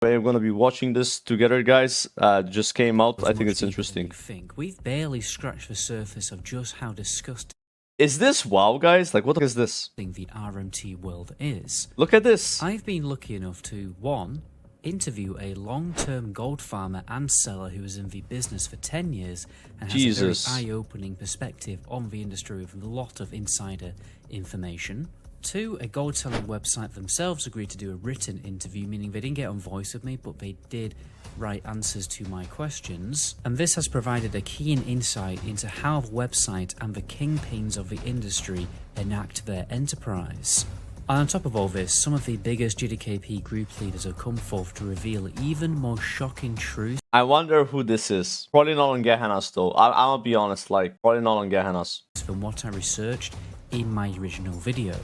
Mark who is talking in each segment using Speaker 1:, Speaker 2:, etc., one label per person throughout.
Speaker 1: We're gonna be watching this together, guys. Just came out. I think it's interesting.
Speaker 2: We've barely scratched the surface of just how disgusting
Speaker 1: Is this WoW, guys? Like, what is this?
Speaker 2: the RMT world is.
Speaker 1: Look at this.
Speaker 2: I've been lucky enough to, one, interview a long-term gold farmer and seller who was in the business for 10 years and has a very eye-opening perspective on the industry with a lot of insider information. Two, a gold selling website themselves agreed to do a written interview, meaning they didn't get on voice with me, but they did write answers to my questions. And this has provided a keen insight into how the website and the kingpins of the industry enact their enterprise. And on top of all this, some of the biggest GDKP group leaders have come forth to reveal even more shocking truths.
Speaker 1: I wonder who this is. Probably not on Gehennas though. I'll be honest, like, probably not on Gehennas.
Speaker 2: From what I researched in my original video.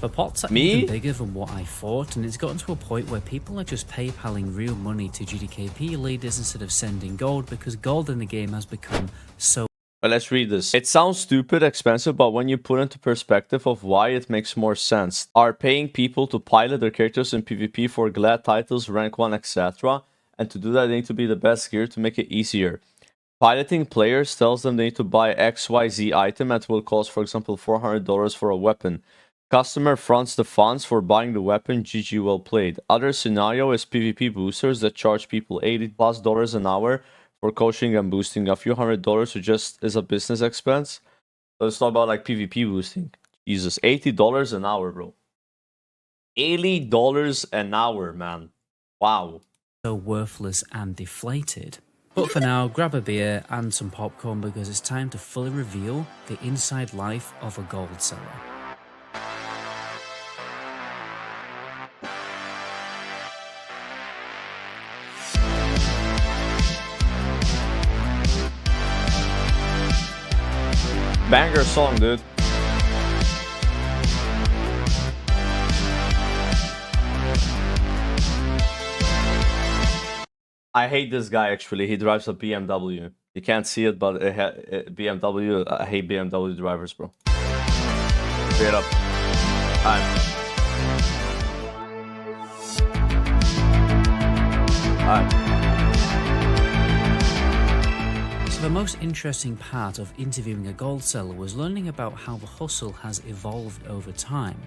Speaker 2: The pots are even bigger than what I thought, and it's gotten to a point where people are just PayPaling real money to GDKP leaders instead of sending gold, because gold in the game has become so...
Speaker 1: Well, let's read this. It sounds stupid, expensive, but when you put into perspective of why, it makes more sense. Are paying people to pilot their characters in PvP for glad titles, rank 1, etc. And to do that, they need to be the best gear to make it easier. Piloting players tells them they need to buy XYZ item that will cost, for example, $400 for a weapon. Customer fronts the funds for buying the weapon, GG well played. Other scenario is PvP boosters that charge people $80+ an hour for coaching and boosting. A few $100 who just is a business expense. So let's talk about like PvP boosting. Jesus, $80 an hour, bro. $80 an hour, man. Wow.
Speaker 2: So worthless and deflated. But for now, grab a beer and some popcorn, because it's time to fully reveal the inside life of a gold seller.
Speaker 1: Banger song, dude. I hate this guy, actually. He drives a BMW. You can't see it, but BMW, I hate BMW drivers, bro. Straight up. Alright.
Speaker 2: The most interesting part of interviewing a gold seller was learning about how the hustle has evolved over time.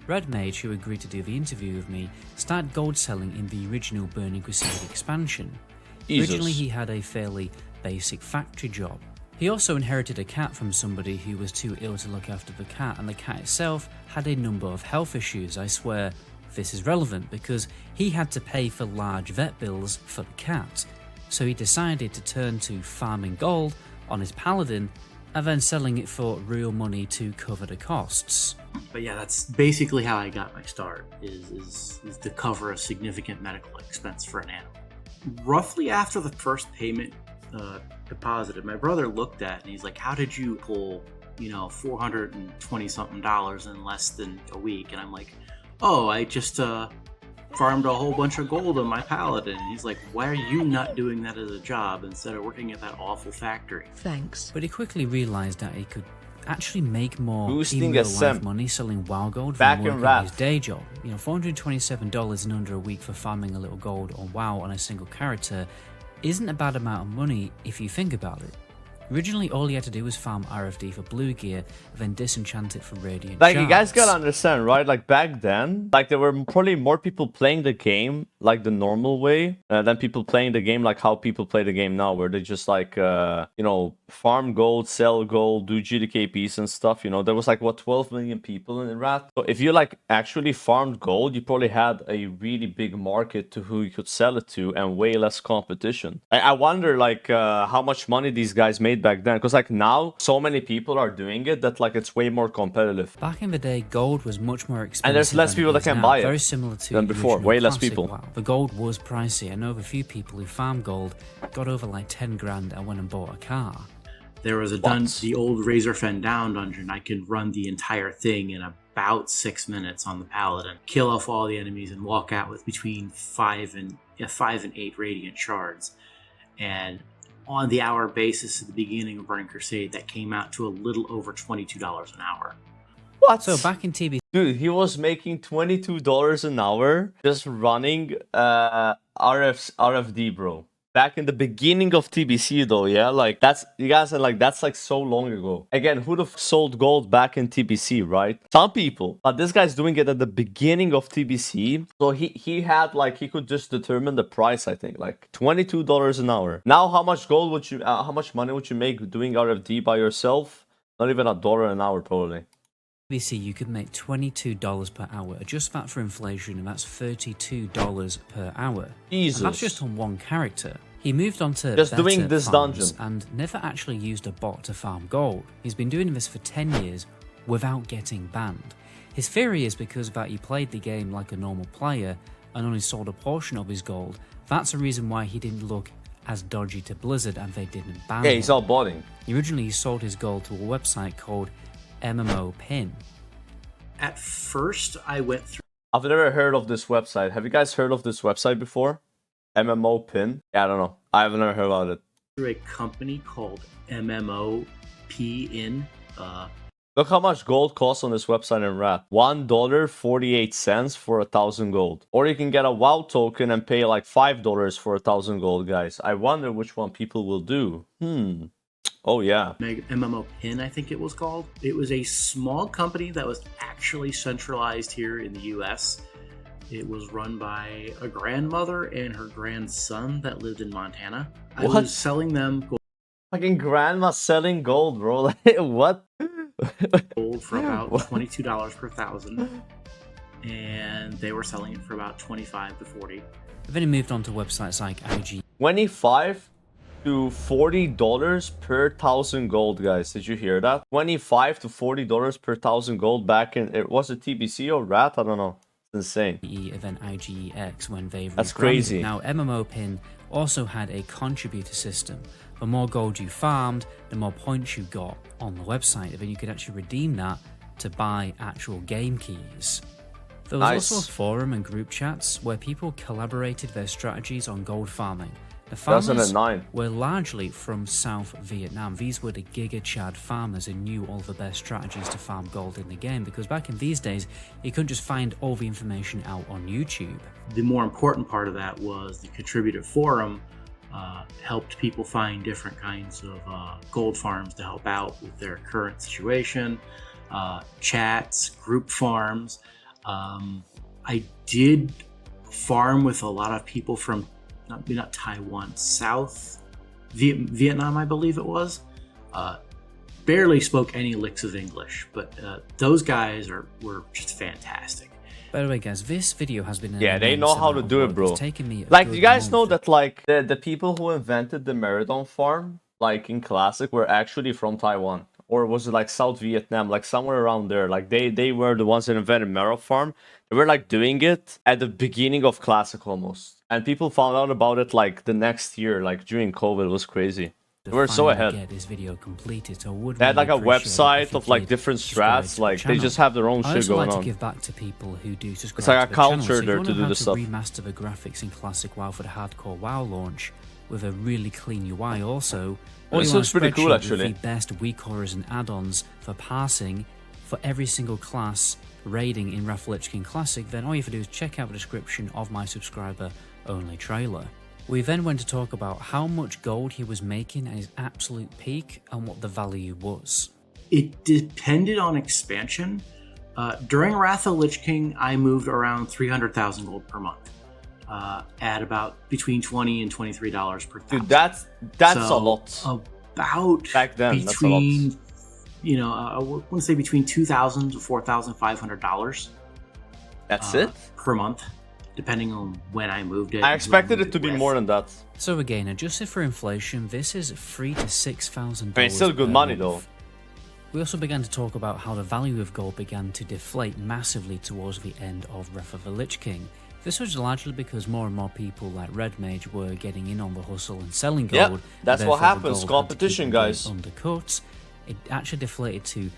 Speaker 2: Red Mage, who agreed to do the interview with me, started gold selling in the original Burning Crusade expansion. Originally he had a fairly basic factory job. He also inherited a cat from somebody who was too ill to look after the cat, and the cat itself had a number of health issues. I swear this is relevant because he had to pay for large vet bills for the cat. So he decided to turn to farming gold on his paladin and then selling it for real money to cover the costs.
Speaker 3: But yeah, that's basically how I got my start, is to cover a significant medical expense for an animal. Roughly after the first payment deposited, my brother looked at it and he's like, how did you pull, $420 something in less than a week? And I'm like, oh, I just farmed a whole bunch of gold on my paladin. And he's like, why are you not doing that as a job instead of working at that awful factory?
Speaker 2: Thanks. But he quickly realized that he could actually make more in real life money selling WoW gold than working his day job. $427 in under a week for farming a little gold on WoW on a single character isn't a bad amount of money if you think about it. Originally, all he had to do was farm RFD for blue gear, then disenchant it for radiant
Speaker 1: Like,
Speaker 2: shards.
Speaker 1: you guys gotta understand, right? Like, back then, like, there were probably more people playing the game, like, the normal way, than people playing the game like how people play the game now, where they just, like, farm gold, sell gold, do GDKPs and stuff, There was, like, what, 12 million people in Rat? So if you, like, actually farmed gold, you probably had a really big market to who you could sell it to and way less competition. I wonder, like, how much money these guys made back then, because like now so many people are doing it that like it's way more competitive.
Speaker 2: Back in the day, gold was much more expensive,
Speaker 1: and there's less people that can buy it,
Speaker 2: very similar to
Speaker 1: than before. Way less people.
Speaker 2: WoW. The gold was pricey. I know of a few people who farmed gold, got over like 10 grand and went and bought a car.
Speaker 3: There was the old Razor Fen Down dungeon. I could run the entire thing in about 6 minutes on the paladin, kill off all the enemies, and walk out with between 5 and 8 radiant shards. And on the hour basis at the beginning of Burning Crusade, that came out to a little over $22 an hour.
Speaker 1: What?
Speaker 2: So back in TBC,
Speaker 1: Dude, he was making $22 an hour just running RFD, bro. Back in the beginning of TBC though, yeah? Like that's you guys are like that's like so long ago. Again, who'd have sold gold back in TBC, right? Some people. But this guy's doing it at the beginning of TBC. So he had like he could just determine the price, I think. Like $22 an hour. Now how much gold would you how much money would you make doing RFD by yourself? Not even $1 an hour probably.
Speaker 2: you could make $22 per hour. Adjust that for inflation, and that's $32 per hour.
Speaker 1: Jesus.
Speaker 2: And that's just on one character. He moved on to
Speaker 1: just
Speaker 2: better
Speaker 1: doing this
Speaker 2: farms
Speaker 1: dungeon
Speaker 2: and never actually used a bot to farm gold. He's been doing this for 10 years without getting banned. His theory is because that he played the game like a normal player and only sold a portion of his gold. That's the reason why he didn't look as dodgy to Blizzard and they didn't ban him.
Speaker 1: Yeah, he's all botting.
Speaker 2: Originally, he sold his gold to a website called MMOpin.
Speaker 3: At first, I went through
Speaker 1: I've never heard of this website. Have you guys heard of this website before? MMOpin? Yeah, I don't know. I've never heard about it.
Speaker 3: a company called MMOpin.
Speaker 1: Look how much gold costs on this website in Rat. $1.48 for 1,000 gold. Or you can get a WoW token and pay like $5 for 1,000 gold, guys. I wonder which one people will do. Oh, yeah.
Speaker 3: MMOpin, I think it was called. It was a small company that was actually centralized here in the US. It was run by a grandmother and her grandson that lived in Montana. I
Speaker 1: What?
Speaker 3: was selling them
Speaker 1: Fucking grandma selling gold, bro. Like, what?
Speaker 3: gold for about $22 per thousand. And they were selling it for about $25 to $40.
Speaker 2: Then he moved on to websites like IG.
Speaker 1: $25 to $40 per 1,000 gold, guys. Did you hear that? $25 to $40 per 1,000 gold back in... It was a TBC or Rat? I don't know. It's insane.
Speaker 2: Event IGEX when they
Speaker 1: That's
Speaker 2: rebranded.
Speaker 1: crazy.
Speaker 2: Now, MMOpin also had a contributor system. The more gold you farmed, the more points you got on the website. And then you could actually redeem that to buy actual game keys. There was
Speaker 1: Nice.
Speaker 2: also a forum and group chats where people collaborated their strategies on gold farming. The farmers
Speaker 1: 2009.
Speaker 2: were largely from South Vietnam. These were the Giga Chad farmers who knew all the best strategies to farm gold in the game, because back in these days, you couldn't just find all the information out on YouTube.
Speaker 3: The more important part of that was the contributor forum helped people find different kinds of gold farms to help out with their current situation, chats, group farms. I did farm with a lot of people from not Taiwan, South Vietnam, I believe it was. Barely spoke any licks of English, but those guys were just fantastic.
Speaker 2: By the way, guys, this video has been
Speaker 1: Yeah, they know how to do it, bro.
Speaker 2: It's taken me a
Speaker 1: Like,
Speaker 2: good
Speaker 1: you guys know
Speaker 2: month.
Speaker 1: that, like, the people who invented the Meridon farm, like, in Classic, were actually from Taiwan. Or was it, like, South Vietnam? Like, somewhere around there. Like, they were the ones that invented Meridon farm. They were, like, doing it at the beginning of Classic, almost. And people found out about it, like, the next year, like, during COVID. It was crazy. They were so
Speaker 2: finally
Speaker 1: ahead.
Speaker 2: Get this video completed, so I would
Speaker 1: They had,
Speaker 2: really
Speaker 1: like, a
Speaker 2: appreciate it
Speaker 1: website
Speaker 2: if you
Speaker 1: of, like,
Speaker 2: did
Speaker 1: different
Speaker 2: subscribe
Speaker 1: strats.
Speaker 2: to the
Speaker 1: Like, they
Speaker 2: channel.
Speaker 1: just have their own
Speaker 2: I
Speaker 1: shit
Speaker 2: also
Speaker 1: going
Speaker 2: like
Speaker 1: on.
Speaker 2: to give back to people who do subscribe
Speaker 1: It's like a
Speaker 2: to the channel.
Speaker 1: culture
Speaker 2: So if
Speaker 1: there
Speaker 2: you
Speaker 1: to
Speaker 2: wanna
Speaker 1: do
Speaker 2: know
Speaker 1: this
Speaker 2: how
Speaker 1: stuff.
Speaker 2: to remaster the graphics in Classic WoW for the Hardcore WoW launch with a really clean UI also,
Speaker 1: Well,
Speaker 2: or
Speaker 1: this
Speaker 2: you want
Speaker 1: looks
Speaker 2: a
Speaker 1: pretty cool,
Speaker 2: spreadsheet
Speaker 1: actually.
Speaker 2: with the best weak horrors and add-ons for parsing for every single class raiding in Wrath of Lich King Classic, then all you have to do is check out the description of my subscriber-only trailer. We then went to talk about how much gold he was making at his absolute peak and what the value was.
Speaker 3: It depended on expansion. During Wrath of Lich King, I moved around 300,000 gold per month, at about between $20 and $23 per thousand.
Speaker 1: Dude, that's a
Speaker 3: So,
Speaker 1: lot.
Speaker 3: About
Speaker 1: Back then, that's a lot.
Speaker 3: between, I want to say between $2,000 to $4,500
Speaker 1: That's it?
Speaker 3: per month, depending on when I moved it.
Speaker 1: I
Speaker 3: and who
Speaker 1: expected
Speaker 3: moved
Speaker 1: it to be
Speaker 3: with.
Speaker 1: more than that.
Speaker 2: So again, adjusted for inflation, this is $3,000 to $6,000.
Speaker 1: I mean, it's still good
Speaker 2: per
Speaker 1: money,
Speaker 2: month.
Speaker 1: though.
Speaker 2: We also began to talk about how the value of gold began to deflate massively towards the end of Wrath of the Lich King. This was largely because more and more people like Red Mage were getting in on the hustle and selling
Speaker 1: Yep,
Speaker 2: gold.
Speaker 1: that's
Speaker 2: and
Speaker 1: what
Speaker 2: therefore the
Speaker 1: happens,
Speaker 2: gold had to keep
Speaker 1: competition,
Speaker 2: on getting
Speaker 1: guys.
Speaker 2: Undercut. It actually deflated to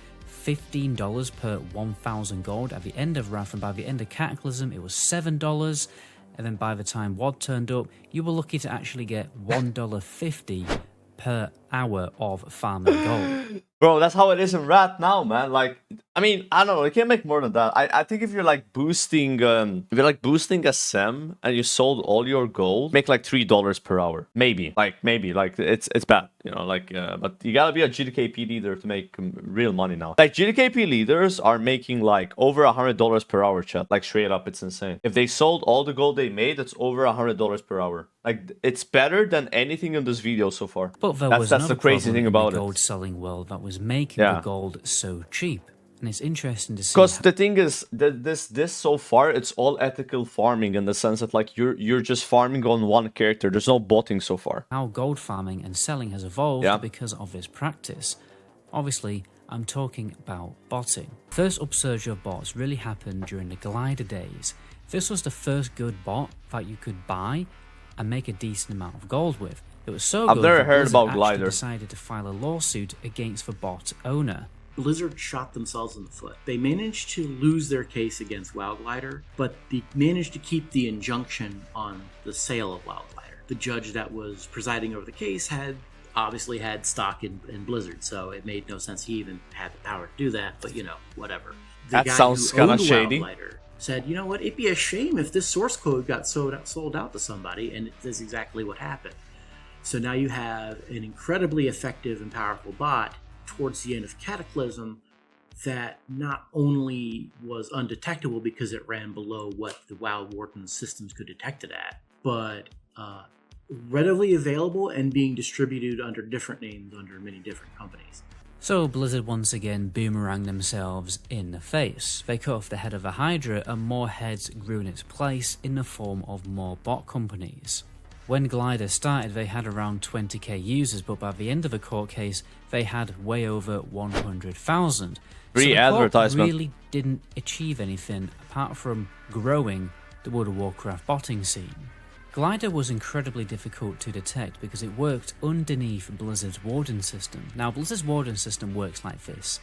Speaker 2: $15 per 1,000 gold at the end of Wrath, and by the end of Cataclysm it was $7. And then by the time WoD turned up, you were lucky to actually get $1.50 per hour of farming gold.
Speaker 1: Bro, that's how it is in Rat now, man. Like, I mean, I don't know. You can't make more than that. I think if you're like boosting, a SEM and you sold all your gold, make like $3 per hour, maybe. Like it's bad, you know. Like, but you gotta be a GDKP leader to make real money now. Like GDKP leaders are making like over $100 per hour, chat. Like straight up, it's insane. If they sold all the gold they made, it's over $100 per hour. Like, it's better than anything in this video so far.
Speaker 2: But there was
Speaker 1: That's
Speaker 2: another
Speaker 1: the crazy
Speaker 2: problem
Speaker 1: thing
Speaker 2: in
Speaker 1: about
Speaker 2: the
Speaker 1: it.
Speaker 2: gold selling world that was making the gold so cheap. And it's interesting to see.
Speaker 1: Because the thing is that this so far, it's all ethical farming in the sense that like you're just farming on one character. There's no botting so far.
Speaker 2: How gold farming and selling has evolved because of this practice. Obviously, I'm talking about botting. First upsurge of bots really happened during the glider days. This was the first good bot that you could buy and make a decent amount of gold with. It was so good
Speaker 1: I've never
Speaker 2: that
Speaker 1: heard
Speaker 2: Blizzard
Speaker 1: about
Speaker 2: actually
Speaker 1: glider.
Speaker 2: decided to file a lawsuit against the bot owner.
Speaker 3: Blizzard shot themselves in the foot. They managed to lose their case against WoW Glider, but they managed to keep the injunction on the sale of WoW Glider. The judge that was presiding over the case obviously had stock in Blizzard, so it made no sense he even had the power to do that, but you know, whatever. The
Speaker 1: That
Speaker 3: guy
Speaker 1: sounds
Speaker 3: who
Speaker 1: kinda
Speaker 3: owned
Speaker 1: shady.
Speaker 3: WoW Glider said, you know what, it'd be a shame if this source code got sold out to somebody, and that's exactly what happened. So now you have an incredibly effective and powerful bot towards the end of Cataclysm that not only was undetectable because it ran below what the WoW Warden systems could detect it at, but readily available and being distributed under different names under many different companies.
Speaker 2: So Blizzard once again boomeranged themselves in the face. They cut off the head of the Hydra and more heads grew in its place in the form of more bot companies. When Glider started, they had around 20k users, but by the end of the court case, they had way over 100,000.
Speaker 1: Free
Speaker 2: so the court
Speaker 1: advertisement.
Speaker 2: really didn't achieve anything apart from growing the World of Warcraft botting scene. Glider was incredibly difficult to detect because it worked underneath Blizzard's Warden system. Now, Blizzard's Warden system works like this.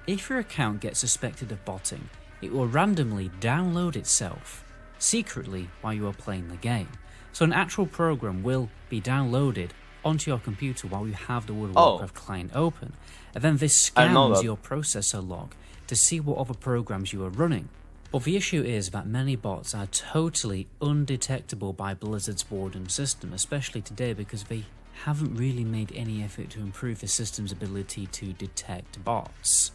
Speaker 2: If your account gets suspected of botting, it will randomly download itself secretly while you are playing the game. So an actual program will be downloaded onto your computer while you have the World of Warcraft client open. And then this scans your processor log to see what other programs you are running. But the issue is that many bots are totally undetectable by Blizzard's Warden system, especially today because they haven't really made any effort to improve the system's ability to detect bots.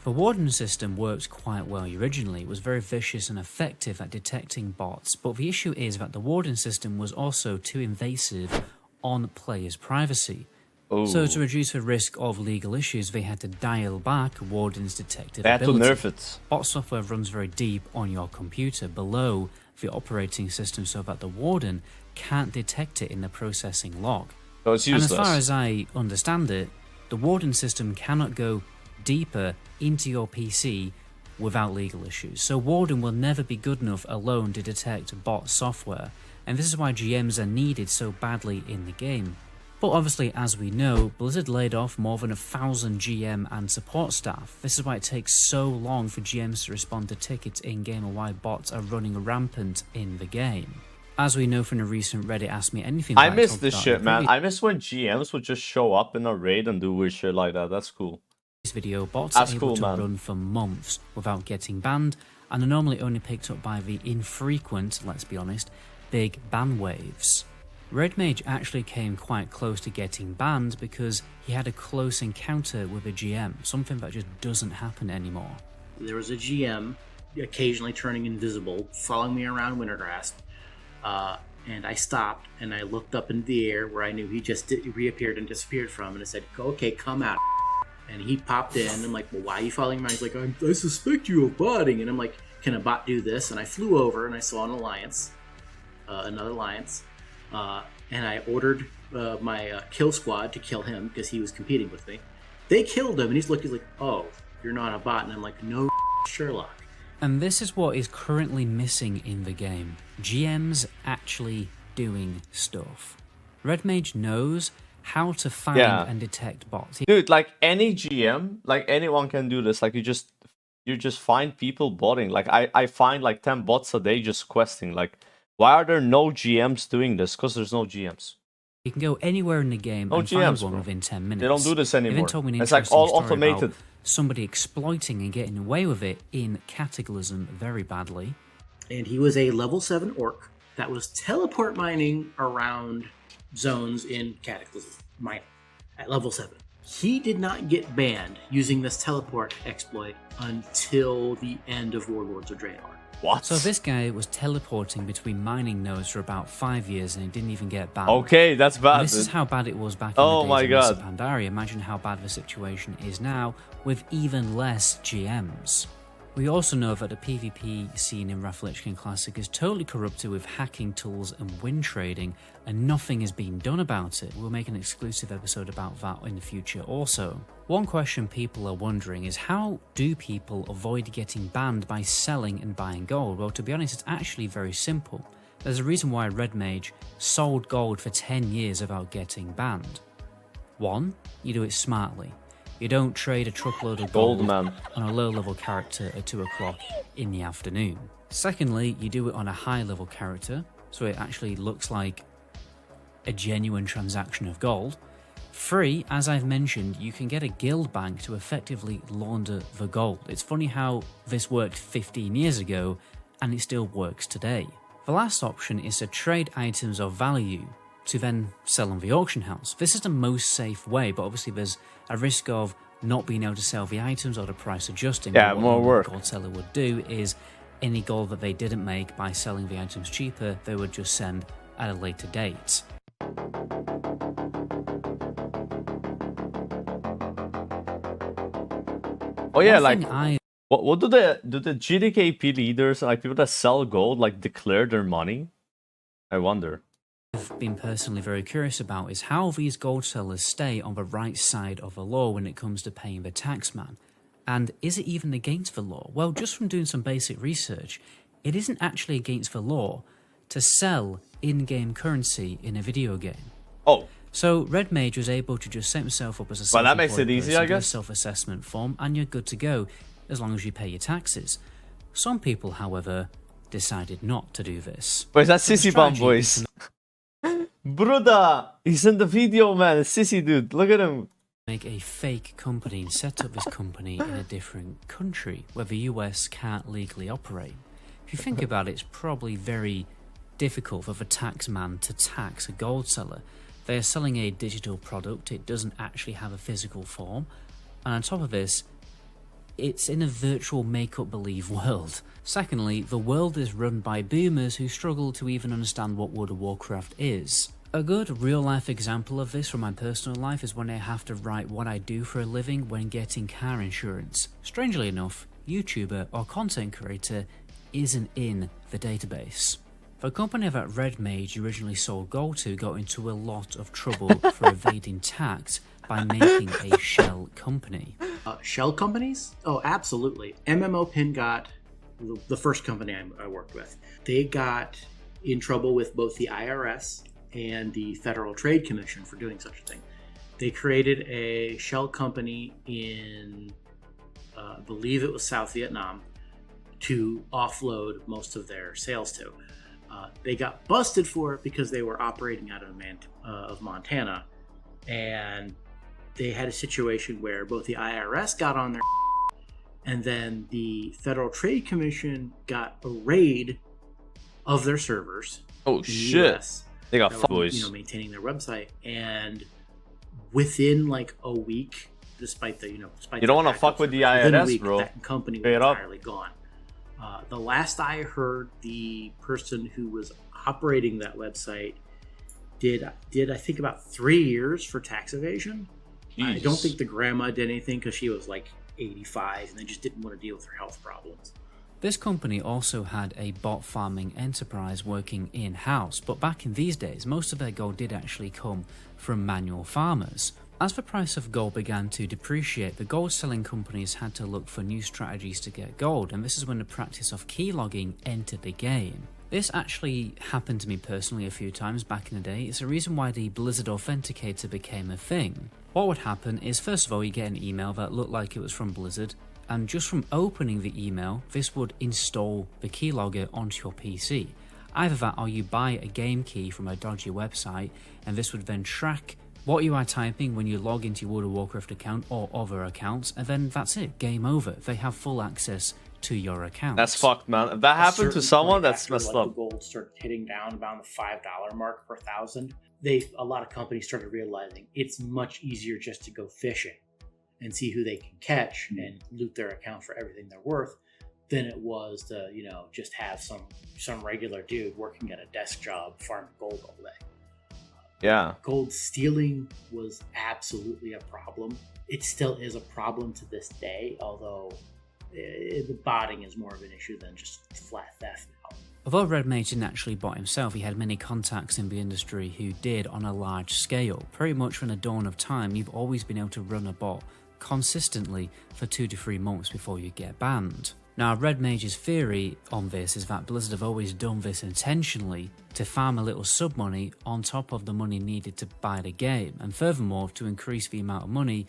Speaker 2: The Warden system worked quite well originally. It was very vicious and effective at detecting bots, but the issue is that the Warden system was also too invasive on players' privacy.
Speaker 1: Ooh.
Speaker 2: So to reduce the risk of legal issues, they had to dial back Warden's detective
Speaker 1: They had
Speaker 2: ability.
Speaker 1: to nerf it.
Speaker 2: Bot software runs very deep on your computer below the operating system so that the Warden can't detect it in the processing log.
Speaker 1: So it's
Speaker 2: And
Speaker 1: useless.
Speaker 2: as far as I understand it, the Warden system cannot go deeper into your PC without legal issues. So Warden will never be good enough alone to detect bot software, and this is why GMs are needed so badly in the game. But obviously, as we know, Blizzard laid off more than 1,000 GM and support staff. This is why it takes so long for GMs to respond to tickets in-game and why bots are running rampant in the game. As we know from the recent Reddit Ask Me Anything,
Speaker 1: I miss this shit, man. I miss when GMs would just show up in a raid and do weird shit like that. That's cool.
Speaker 2: This video, bots
Speaker 1: That's
Speaker 2: are able
Speaker 1: cool,
Speaker 2: to
Speaker 1: man.
Speaker 2: run for months without getting banned, and are normally only picked up by the infrequent, let's be honest, big ban waves. Red Mage actually came quite close to getting banned because he had a close encounter with a GM, something that just doesn't happen anymore.
Speaker 3: There was a GM occasionally turning invisible, following me around Wintergrass, and I stopped and I looked up in the air where I knew he just reappeared and disappeared from, and I said, "Okay, come out." And he popped in. I'm like, "Well, why are you following me around?" He's like, I suspect you of botting. And I'm like, "Can a bot do this?" And I flew over and I saw an alliance, another alliance, and I ordered my kill squad to kill him because he was competing with me. They killed him, and he's like, "Oh, you're not a bot." And I'm like, "No, Sherlock."
Speaker 2: And this is what is currently missing in the game. GMs actually doing stuff. Red Mage knows how to find and detect bots.
Speaker 1: Dude, like any GM, like anyone can do this. Like you just find people botting. Like I find like 10 bots a day just questing. Like, why are there no GMs doing this? Because there's no GMs.
Speaker 2: You can go anywhere in the game
Speaker 1: No
Speaker 2: and
Speaker 1: GMs,
Speaker 2: find one
Speaker 1: bro.
Speaker 2: within 10 minutes.
Speaker 1: They don't do this
Speaker 2: They
Speaker 1: anymore.
Speaker 2: even told me an
Speaker 1: It's like
Speaker 2: interesting
Speaker 1: all
Speaker 2: story
Speaker 1: automated.
Speaker 2: about somebody exploiting and getting away with it in Cataclysm very badly.
Speaker 3: And he was a level 7 orc that was teleport mining around zones in Cataclysm mining at level 7. He did not get banned using this teleport exploit until the end of Warlords of Draenor.
Speaker 1: What?
Speaker 2: So this guy was teleporting between mining nodes for about 5 years and he didn't even get banned.
Speaker 1: Okay, that's bad.
Speaker 2: And this is how bad it was back in
Speaker 1: Oh
Speaker 2: the
Speaker 1: my
Speaker 2: days of
Speaker 1: God.
Speaker 2: Mesa Pandaria. Imagine how bad the situation is now with even less GMs. We also know that the PvP scene in Wrath of Lich King Classic is totally corrupted with hacking tools and win trading, and nothing is being done about it. We'll make an exclusive episode about that in the future also. One question people are wondering is how do people avoid getting banned by selling and buying gold? Well, to be honest, it's actually very simple. There's a reason why Red Mage sold gold for 10 years without getting banned. 1. You do it smartly. You don't trade a truckload of gold
Speaker 1: man.
Speaker 2: on a low-level character at 2 o'clock in the afternoon. Secondly, you do it on a high-level character, so it actually looks like a genuine transaction of gold. 3, as I've mentioned, you can get a guild bank to effectively launder the gold. It's funny how this worked 15 years ago, and it still works today. The last option is to trade items of value to then sell on the auction house. This is the most safe way, but obviously there's a risk of not being able to sell the items or the price adjusting.
Speaker 1: Yeah,
Speaker 2: But what
Speaker 1: more
Speaker 2: a
Speaker 1: work.
Speaker 2: gold seller would do is any gold that they didn't make by selling the items cheaper, they would just send at a later date.
Speaker 1: Oh yeah,
Speaker 2: One
Speaker 1: like
Speaker 2: thing
Speaker 1: what do the GDKP leaders, like people that sell gold, like declare their money? I wonder.
Speaker 2: I've been personally very curious about is how these gold sellers stay on the right side of the law when it comes to paying the taxman. And is it even against the law? Well, just from doing some basic research, it isn't actually against the law to sell in-game currency in a video game.
Speaker 1: Oh,
Speaker 2: So Red Mage was able to just set himself up as a
Speaker 1: well, that makes
Speaker 2: self-employed
Speaker 1: it easy,
Speaker 2: person,
Speaker 1: I
Speaker 2: do a
Speaker 1: guess.
Speaker 2: self-assessment form, and you're good to go as long as you pay your taxes. Some people, however, decided not to do this.
Speaker 1: wait, that's
Speaker 2: So the
Speaker 1: Sissy Bomb
Speaker 2: strategy
Speaker 1: voice. Bruda, he's in the video, man. It's Sissy dude. Look at him.
Speaker 2: Make a fake company and set up this company in a different country where the US can't legally operate. If you think about it, it's probably very difficult for the taxman to tax a gold seller. They are selling a digital product, it doesn't actually have a physical form, and on top of this, it's in a virtual make-up-believe world. Secondly, the world is run by boomers who struggle to even understand what World of Warcraft is. A good real-life example of this from my personal life is when I have to write what I do for a living when getting car insurance. Strangely enough, YouTuber or content creator isn't in the database. The company that Red Mage originally sold gold to got into a lot of trouble for evading tax by making a shell company.
Speaker 3: Shell companies? Oh, absolutely. MMOPin got, the first company I worked with, they got in trouble with both the IRS and the Federal Trade Commission for doing such a thing. They created a shell company in, I believe it was South Vietnam, to offload most of their sales to. They got busted for it because they were operating out of Montana, and they had a situation where both the IRS got on their and then the Federal Trade Commission got a raid of their servers.
Speaker 1: Oh
Speaker 3: in the
Speaker 1: shit.
Speaker 3: US
Speaker 1: They got
Speaker 3: that
Speaker 1: fuck
Speaker 3: were,
Speaker 1: boys.
Speaker 3: maintaining their website, and within like a week, despite the
Speaker 1: You don't wanna fuck with the
Speaker 3: within a
Speaker 1: IRS,
Speaker 3: week,
Speaker 1: bro.
Speaker 3: that company was
Speaker 1: Straight up.
Speaker 3: entirely gone. The last I heard, the person who was operating that website did I think about 3 years for tax evasion. I don't
Speaker 1: Jeez.
Speaker 3: think the grandma did anything because she was like 85 and they just didn't want to deal with her health problems.
Speaker 2: This company also had a bot farming enterprise working in-house, but back in these days, most of their gold did actually come from manual farmers. As the price of gold began to depreciate, the gold selling companies had to look for new strategies to get gold, and this is when the practice of keylogging entered the game. This actually happened to me personally a few times back in the day. It's the reason why the Blizzard Authenticator became a thing. What would happen is, first of all, you get an email that looked like it was from Blizzard, and just from opening the email, this would install the keylogger onto your PC. Either that or you buy a game key from a dodgy website, and this would then track what you are typing when you log into your World of Warcraft account or other accounts, and then that's it, game over. They have full access to your account.
Speaker 1: That's fucked, man. If that happened to someone, that's messed up.
Speaker 3: The gold started hitting down around the $5 mark per thousand. A lot of companies started realizing it's much easier just to go fishing and see who they can catch and loot their account for everything they're worth than it was to, just have some regular dude working at a desk job farming gold all day.
Speaker 1: Yeah.
Speaker 3: Gold stealing was absolutely a problem. It still is a problem to this day, although the botting is more of an issue than just flat theft now.
Speaker 2: Although Red Mage didn't actually bot himself, he had many contacts in the industry who did on a large scale. Pretty much from the dawn of time, you've always been able to run a bot consistently for 2 to 3 months before you get banned. Now, Red Mage's theory on this is that Blizzard have always done this intentionally to farm a little sub-money on top of the money needed to buy the game, and furthermore to increase the amount of money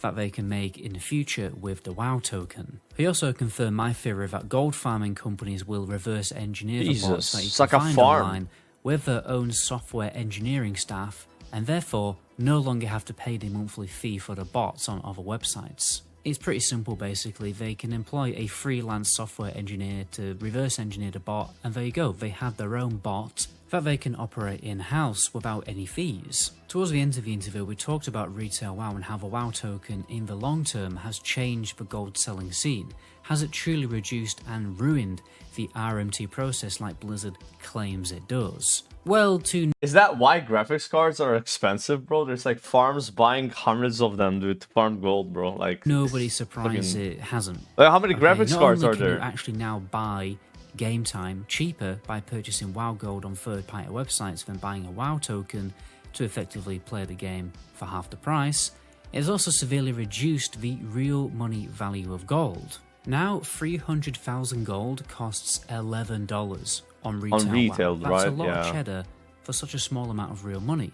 Speaker 2: that they can make in the future with the WoW token. He also confirmed my theory that gold farming companies will reverse engineer the bots that you can find online with their own software engineering staff, and therefore no longer have to pay the monthly fee for the bots on other websites. It's pretty simple basically. They can employ a freelance software engineer to reverse engineer the bot, and there you go, they have their own bot that they can operate in-house without any fees. Towards the end of the interview, we talked about retail WoW and how the WoW token in the long term has changed the gold selling scene. Has it truly reduced and ruined the RMT process like Blizzard claims it does? Well,
Speaker 1: Is that why graphics cards are expensive, bro? There's like farms buying hundreds of them, dude, to farm gold, bro. Like,
Speaker 2: nobody's surprised it hasn't.
Speaker 1: Like, how many graphics cards are there?
Speaker 2: You actually now buy game time cheaper by purchasing WoW Gold on third-party websites than buying a WoW token to effectively play the game for half the price. It has also severely reduced the real money value of gold. Now, 300,000 gold costs $11 on retail. WoW. That's a lot of cheddar for such a small amount of real money.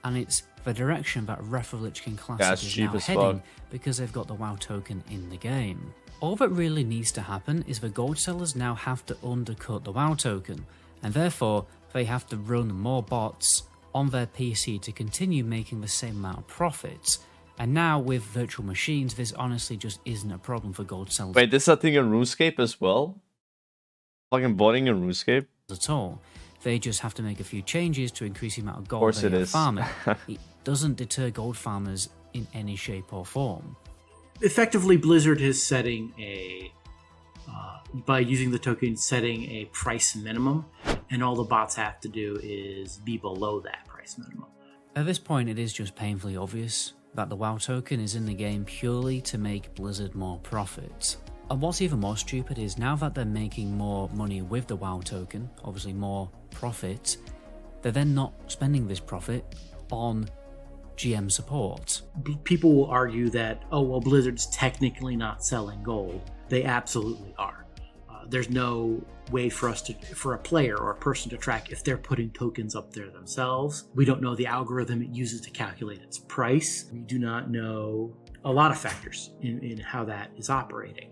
Speaker 2: And it's the direction that Wrath of Lich King Classic is now heading because they've got the WoW token in the game. All that really needs to happen is the gold sellers now have to undercut the WoW token, and therefore they have to run more bots on their PC to continue making the same amount of profits. And now with virtual machines, this honestly just isn't a problem for gold sellers.
Speaker 1: Wait, this is a thing in RuneScape as well? Fucking botting in RuneScape?
Speaker 2: At all. They just have to make a few changes to increase the amount of gold they are farming. It doesn't deter gold farmers in any shape or form.
Speaker 3: Effectively, Blizzard is setting by using the token, setting a price minimum, and all the bots have to do is be below that price minimum.
Speaker 2: At this point, it is just painfully obvious that the WoW token is in the game purely to make Blizzard more profit. And what's even more stupid is now that they're making more money with the WoW token, obviously more profit, they're then not spending this profit on GM support.
Speaker 3: People will argue that, oh, well, Blizzard's technically not selling gold. They absolutely are. There's no way for a player or a person to track if they're putting tokens up there themselves. We don't know the algorithm it uses to calculate its price. We do not know a lot of factors in how that is operating.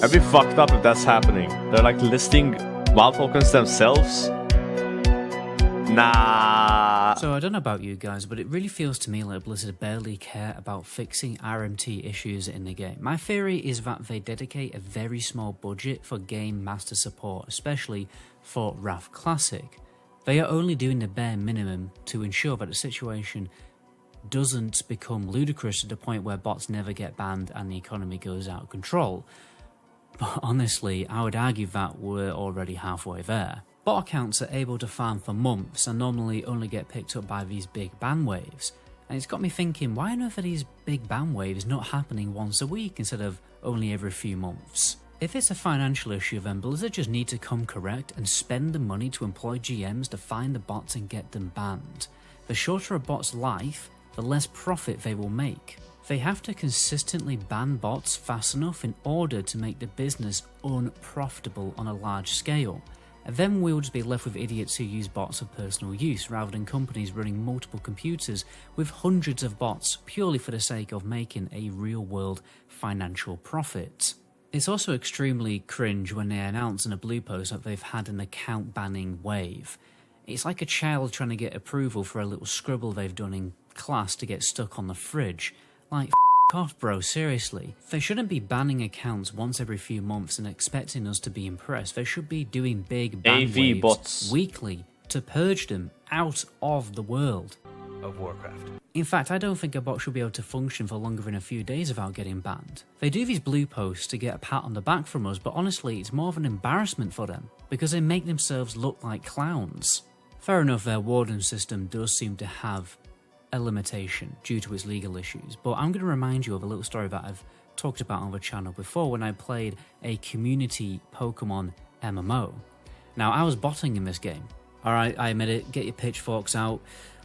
Speaker 1: I'd be fucked up if that's happening. They're like listing WoW tokens themselves. Nah.
Speaker 2: So I don't know about you guys, but it really feels to me like Blizzard barely care about fixing RMT issues in the game. My theory is that they dedicate a very small budget for game master support, especially for Wrath Classic. They are only doing the bare minimum to ensure that the situation doesn't become ludicrous to the point where bots never get banned and the economy goes out of control. But honestly, I would argue that we're already halfway there. Bot accounts are able to farm for months and normally only get picked up by these big ban waves. And it's got me thinking, why on earth are these big ban waves not happening once a week instead of only every few months? If it's a financial issue, then Blizzard just need to come correct and spend the money to employ GMs to find the bots and get them banned. The shorter a bot's life, the less profit they will make. They have to consistently ban bots fast enough in order to make the business unprofitable on a large scale. And then we'll just be left with idiots who use bots for personal use rather than companies running multiple computers with hundreds of bots purely for the sake of making a real-world financial profit. It's also extremely cringe when they announce in a blue post that they've had an account banning wave. It's like a child trying to get approval for a little scribble they've done in class to get stuck on the fridge. Like, off, bro, seriously. They shouldn't be banning accounts once every few months and expecting us to be impressed. They should be doing big ban
Speaker 1: AV
Speaker 2: waves
Speaker 1: bots
Speaker 2: weekly to purge them out of the world
Speaker 4: of Warcraft.
Speaker 2: In fact, I don't think a bot should be able to function for longer than a few days without getting banned. They do these blue posts to get a pat on the back from us, but honestly, it's more of an embarrassment for them, because they make themselves look like clowns. Fair enough, their warden system does seem to have a limitation due to its legal issues, but I'm going to remind you of a little story that I've talked about on the channel before when I played a community Pokemon MMO. Now, I was botting in this game. Alright, I admit it, get your pitchforks out.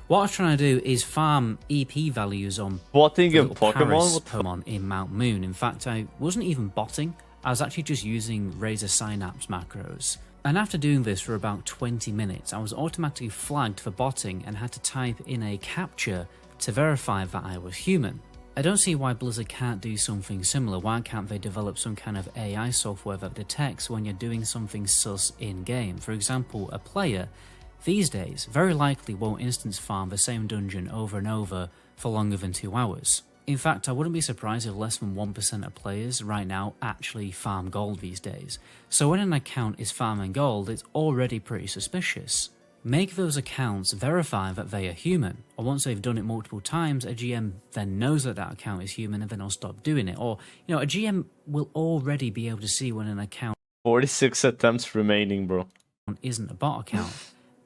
Speaker 2: What I was trying to do is farm EP values on
Speaker 1: botting in
Speaker 2: Paris
Speaker 1: Pokemon?
Speaker 2: Pokemon in Mount Moon. In fact, I wasn't even botting. I was actually just using Razor Synapse macros. And after doing this for about 20 minutes, I was automatically flagged for botting and had to type in a captcha to verify that I was human. I don't see why Blizzard can't do something similar. Why can't they develop some kind of AI software that detects when you're doing something sus in-game? For example, a player these days very likely won't instance farm the same dungeon over and over for longer than 2 hours. In fact, I wouldn't be surprised if less than 1% of players right now actually farm gold these days. So when an account is farming gold, it's already pretty suspicious. Make those accounts verify that they are human, or once they've done it multiple times, a GM then knows that that account is human and then they'll stop doing it. Or, a GM will already be able to see when an account
Speaker 1: 46 attempts remaining, bro.
Speaker 2: Isn't a bot account.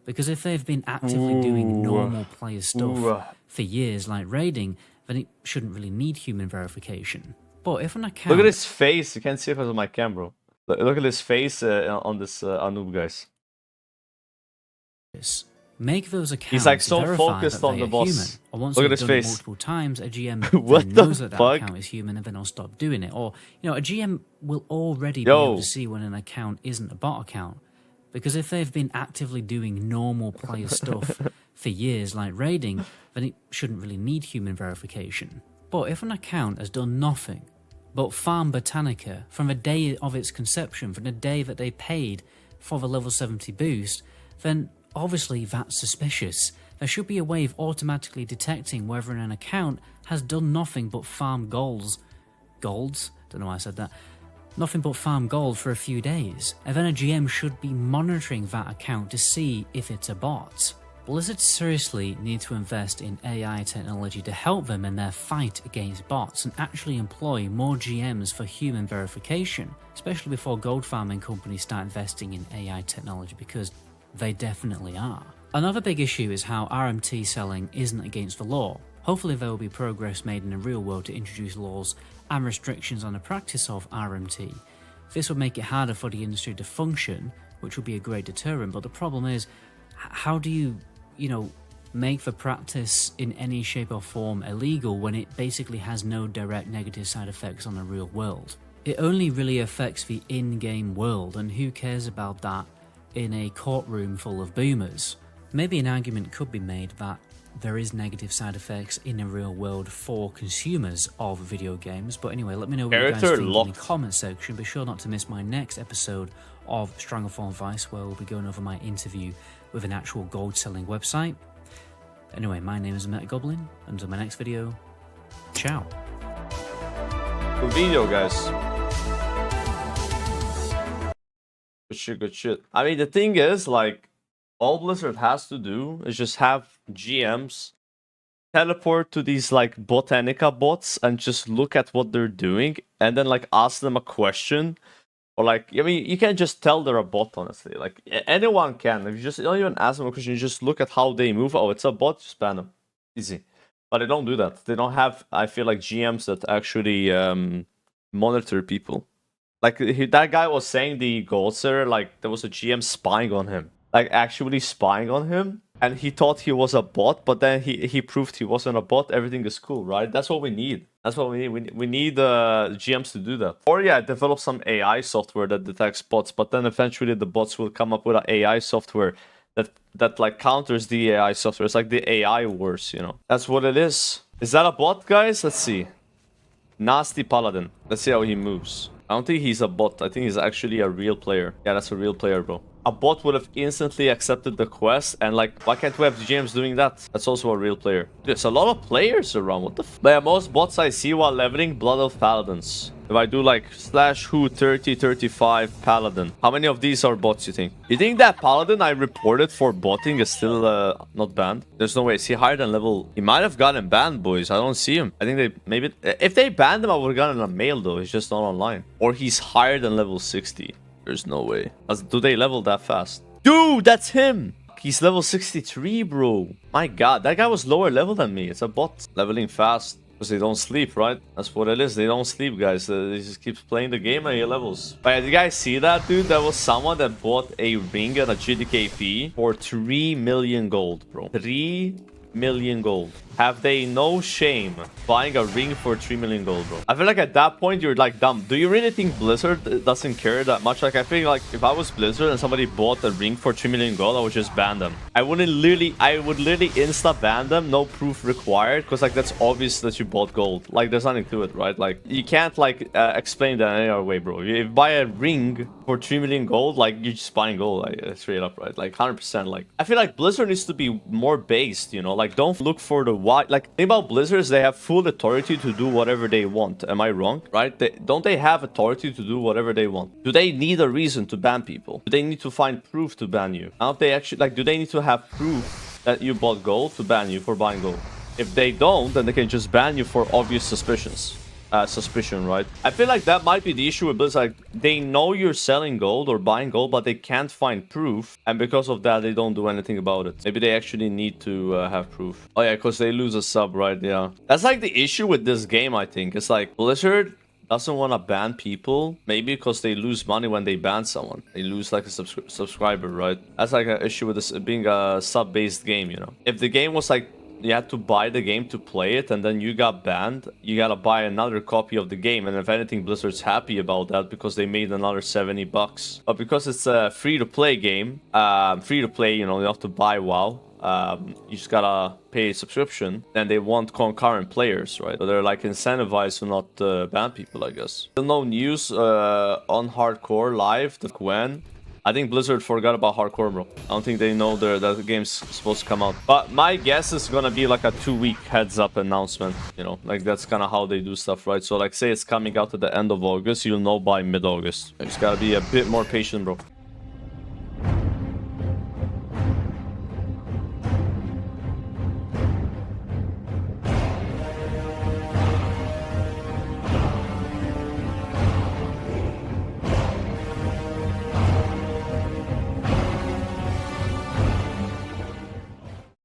Speaker 2: Because if they've been actively doing normal player stuff for years, like raiding, then it shouldn't really need human verification. But if an account...
Speaker 1: Look at his face. You can't see it because of my camera. Look at his face on this Anub, guys.
Speaker 2: Make those accounts
Speaker 1: He's like so
Speaker 2: verify
Speaker 1: focused
Speaker 2: that
Speaker 1: on
Speaker 2: they
Speaker 1: the
Speaker 2: are
Speaker 1: boss.
Speaker 2: human. Or once
Speaker 1: Look at
Speaker 2: they've
Speaker 1: his
Speaker 2: done it
Speaker 1: face.
Speaker 2: multiple times, a GM
Speaker 1: What
Speaker 2: then
Speaker 1: the
Speaker 2: knows that
Speaker 1: fuck?
Speaker 2: account is human and then will stop doing it. Or, a GM will already be
Speaker 1: Yo.
Speaker 2: able to see when an account isn't a bot account. Because if they've been actively doing normal player stuff for years, like raiding, then it shouldn't really need human verification. But if an account has done nothing but farm Botanica from the day of its conception, from the day that they paid for the level 70 boost, then obviously that's suspicious. There should be a way of automatically detecting whether an account has done nothing but farm golds? Don't know why I said that. Nothing but farm gold for a few days, and then a GM should be monitoring that account to see if it's a bot. Blizzard seriously need to invest in AI technology to help them in their fight against bots and actually employ more GMs for human verification, especially before gold farming companies start investing in AI technology, because they definitely are. Another big issue is how RMT selling isn't against the law. Hopefully there will be progress made in the real world to introduce laws and restrictions on the practice of RMT. This would make it harder for the industry to function, which would be a great deterrent, but the problem is, how do you, make the practice in any shape or form illegal when it basically has no direct negative side effects on the real world? It only really affects the in-game world, and who cares about that in a courtroom full of boomers? Maybe an argument could be made that there is negative side effects in the real world for consumers of video games. But anyway, let me know what you guys think in the comment section. Be sure not to miss my next episode of Stranglethorn Vice, where we'll be going over my interview with an actual gold selling website. Anyway, my name is MetaGoblin, and until my next video, ciao.
Speaker 1: Good video, guys. Good shit. I mean, the thing is, like, all Blizzard has to do is just have GMs teleport to these like Botanica bots and just look at what they're doing and then like ask them a question. Or like, I mean, you can't just tell they're a bot, honestly. Like, anyone can. If you just don't even ask them a question, you just look at how they move. Oh, it's a bot, just ban them. Easy. But they don't do that. They don't have, I feel like, GMs that actually monitor people. Like, that guy was saying the gold seller, like, there was a GM spying on him. Like, actually spying on him. And he thought he was a bot, but then he proved he wasn't a bot. Everything is cool, right? That's what we need. That's what we need. We need GMs to do that. Or yeah, develop some AI software that detects bots, but then eventually the bots will come up with an AI software that like counters the AI software. It's like the AI wars, That's what it is. Is that a bot, guys? Let's see. Nasty Paladin. Let's see how he moves. I don't think he's a bot. I think he's actually a real player. Yeah, that's a real player, bro. A bot would have instantly accepted the quest, and like, why can't we have GMs doing that? That's also a real player. There's a lot of players around. What the f? But yeah, most bots I see while leveling Blood of Paladins. If I do like /who 3035 Paladin, how many of these are bots, you think? You think that Paladin I reported for botting is still not banned? There's no way. Is he higher than level? He might have gotten banned, boys. I don't see him. I think they maybe... If they banned him, I would have gotten a mail, though. He's just not online. Or he's higher than level 60. There's no way. Do they level that fast? Dude, that's him! He's level 63, bro. My god, that guy was lower level than me. It's a bot leveling fast. Because they don't sleep, right? That's what it is. They don't sleep, guys. They just keep playing the game at your levels. But yeah, did you guys see that, dude? That was someone that bought a ring and a GDKP for 3 million gold, bro. 3 million gold. Have they no shame buying a ring for 3 million gold, bro? I feel like at that point you're like, dumb. Do you really think Blizzard doesn't care that much? Like, I feel like if I was Blizzard and somebody bought a ring for 3 million gold, I would just ban them. I would literally insta ban them, no proof required, because like that's obvious that you bought gold. Like, there's nothing to it, right? Like, you can't like explain that any other way, bro. If you buy a ring for 3 million gold, like, you're just buying gold, like, straight up, right? Like 100%. Like, I feel like Blizzard needs to be more based, you know? Like, don't look for the why. Like, think about Blizzards, they have full authority to do whatever they want. Am I wrong? Right? Don't they have authority to do whatever they want? Do they need a reason to ban people? Do they need to find proof to ban you? Don't they actually, like, do they need to have proof that you bought gold to ban you for buying gold? If they don't, then they can just ban you for obvious suspicion, right? I feel like that might be the issue with Blizzard. Like, they know you're selling gold or buying gold, but they can't find proof, and because of that, they don't do anything about it. Maybe they actually need to have proof. Oh yeah, because they lose a sub, right? Yeah, that's like the issue with this game. I think it's like Blizzard doesn't want to ban people, maybe because they lose money when they ban someone. They lose like a subscriber, right? That's like an issue with this being a sub-based game, you know? If the game was like, you had to buy the game to play it, and then you got banned, you gotta buy another copy of the game, and if anything, Blizzard's happy about that because they made another 70 bucks. But because it's a free-to-play game, free-to-play, you know, you have to buy WoW, you just gotta pay a subscription, and they want concurrent players, right? So they're like incentivized to not ban people, I guess. Still no news on Hardcore Live, the Gwen. I think Blizzard forgot about Hardcore, bro. I don't think they know that the game's supposed to come out. But my guess is gonna be like a 2-week heads-up announcement, you know? Like, that's kind of how they do stuff, right? So, like, say it's coming out at the end of August, you'll know by mid-August. You just gotta be a bit more patient, bro.